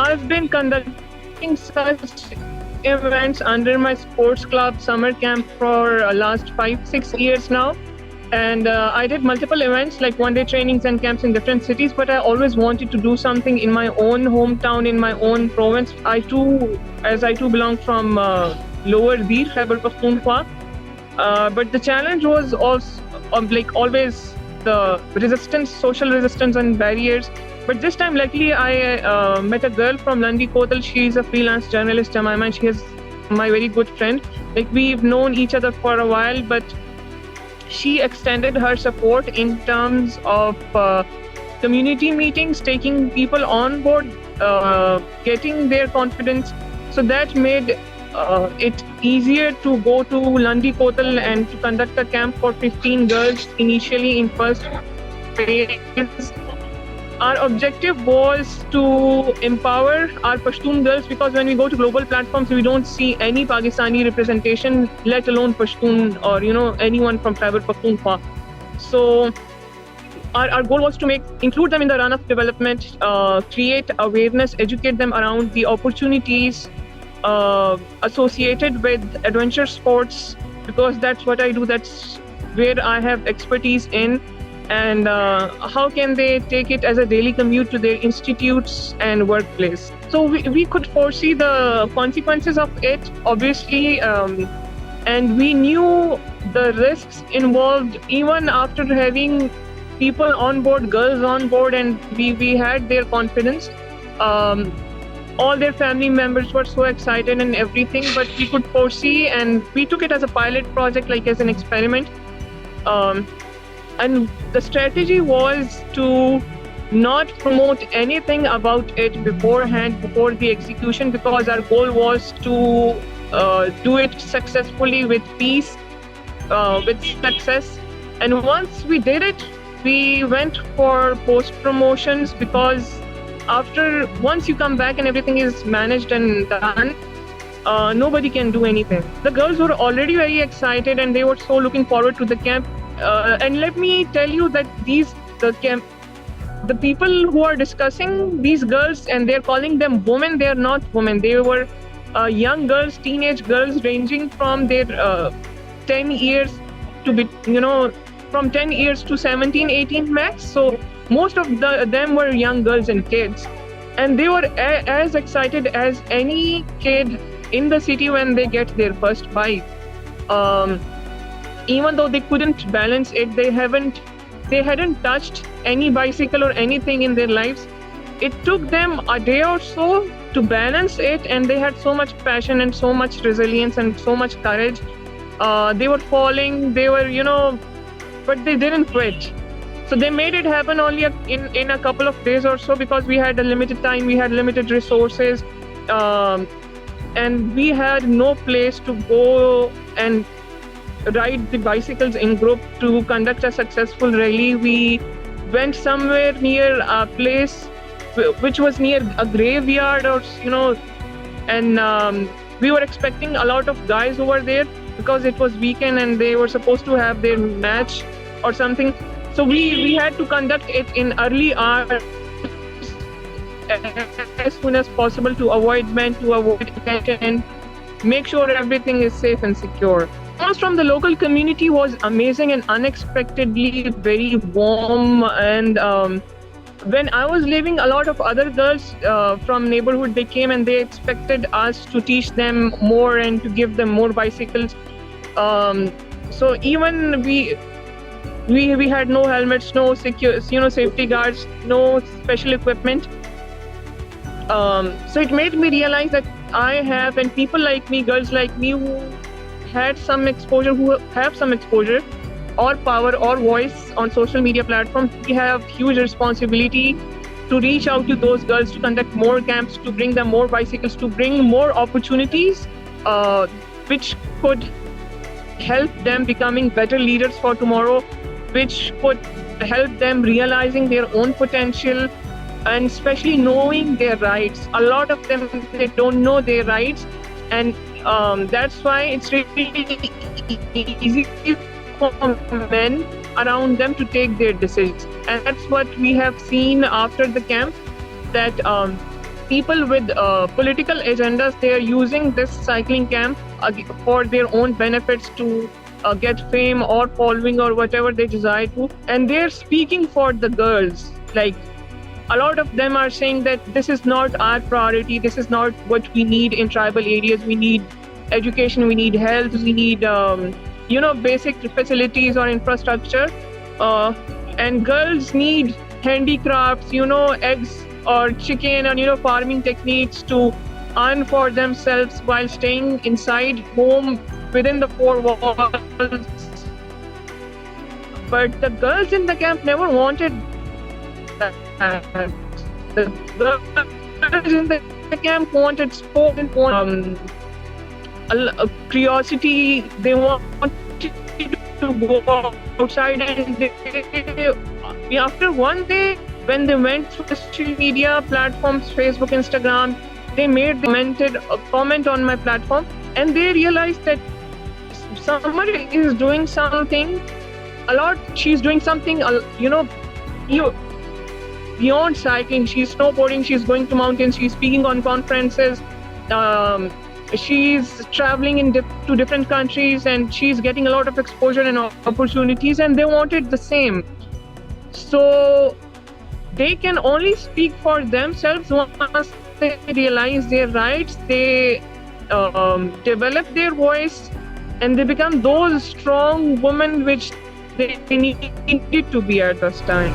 I've been conducting such events under my sports club summer camp for last 5-6 years now. And I did multiple events like one-day trainings and camps in different cities, but I always wanted to do something in my own hometown, in my own province. I too belong from Lower Dir, Khyber Pakhtunkhwa. But the challenge was also always the resistance, social resistance and barriers. But this time, luckily, I met a girl from Landikotal. She's a freelance journalist, Jemima, and she is my very good friend. Like, we've known each other for a while, but she extended her support in terms of community meetings, taking people on board, getting their confidence. So that made it easier to go to Landikotal and to conduct a camp for 15 girls initially in first phase. Our objective was to empower our Pashtun girls, because when we go to global platforms, we don't see any Pakistani representation, let alone Pashtun or anyone from Khyber Pakhtunkhwa. So our goal was to include them in the run of development, create awareness, educate them around the opportunities associated with adventure sports, because that's what I do, that's where I have expertise in. And how can they take it as a daily commute to their institutes and workplace. So we could foresee the consequences of it, obviously, and we knew the risks involved even after having people on board, girls on board, and we had their confidence. All their family members were so excited and everything, but we could foresee, and we took it as a pilot project, like as an experiment. And the strategy was to not promote anything about it beforehand, before the execution, because our goal was to do it successfully with peace, with success. And once we did it, we went for post promotions, because once you come back and everything is managed and done, nobody can do anything. The girls were already very excited and they were so looking forward to the camp. And let me tell you that the people who are discussing these girls, and they're calling them women, they are not women. They were young girls, teenage girls, ranging from their 10 years to from 10 years to 17, 18 max. So most of them were young girls and kids, and they were as excited as any kid in the city when they get their first bike. Even though they couldn't balance it, they hadn't touched any bicycle or anything in their lives. It took them a day or so to balance it, and they had so much passion and so much resilience and so much courage. They were falling, but they didn't quit. So they made it happen only in a couple of days or so, because we had a limited time, we had limited resources, and we had no place to go and ride the bicycles in group to conduct a successful rally. We went somewhere near a place which was near a graveyard, and we were expecting a lot of guys over there, because it was weekend and they were supposed to have their match or something. So we had to conduct it in early hours as soon as possible to avoid men, to avoid attention, make sure everything is safe and secure. The response from the local community was amazing and unexpectedly very warm. And when I was leaving, a lot of other girls from neighborhood, they came and they expected us to teach them more and to give them more bicycles. So even we had no helmets, no safety guards, no special equipment. So it made me realize that I have, and people like me, girls like me, who have some exposure or power or voice on social media platforms, we have huge responsibility to reach out to those girls, to conduct more camps, to bring them more bicycles, to bring more opportunities which could help them becoming better leaders for tomorrow, which could help them realizing their own potential, and especially knowing their rights. A lot of them, they don't know their rights, and that's why it's really easy for men around them to take their decisions. And that's what we have seen after the camp, that people with political agendas, they are using this cycling camp for their own benefits to get fame or following or whatever they desire to. And they're speaking for the girls. Like, a lot of them are saying that this is not our priority. This is not what we need in tribal areas. We need education, we need health, we need, basic facilities or infrastructure. And girls need handicrafts, eggs or chicken and, farming techniques to earn for themselves while staying inside home within the four walls. But the girls in the camp never wanted that. The girls in the camp wanted sport and curiosity. They wanted to go outside, and after one day, when they went through social media platforms, Facebook, Instagram, they commented a comment on my platform, and they realized that somebody is doing something a lot. She's doing something, beyond cycling. She's snowboarding, she's going to mountains, she's speaking on conferences, she's traveling to different countries, and she's getting a lot of exposure and opportunities, and they wanted the same. So they can only speak for themselves once they realize their rights, they develop their voice, and they become those strong women which they needed to be at this time.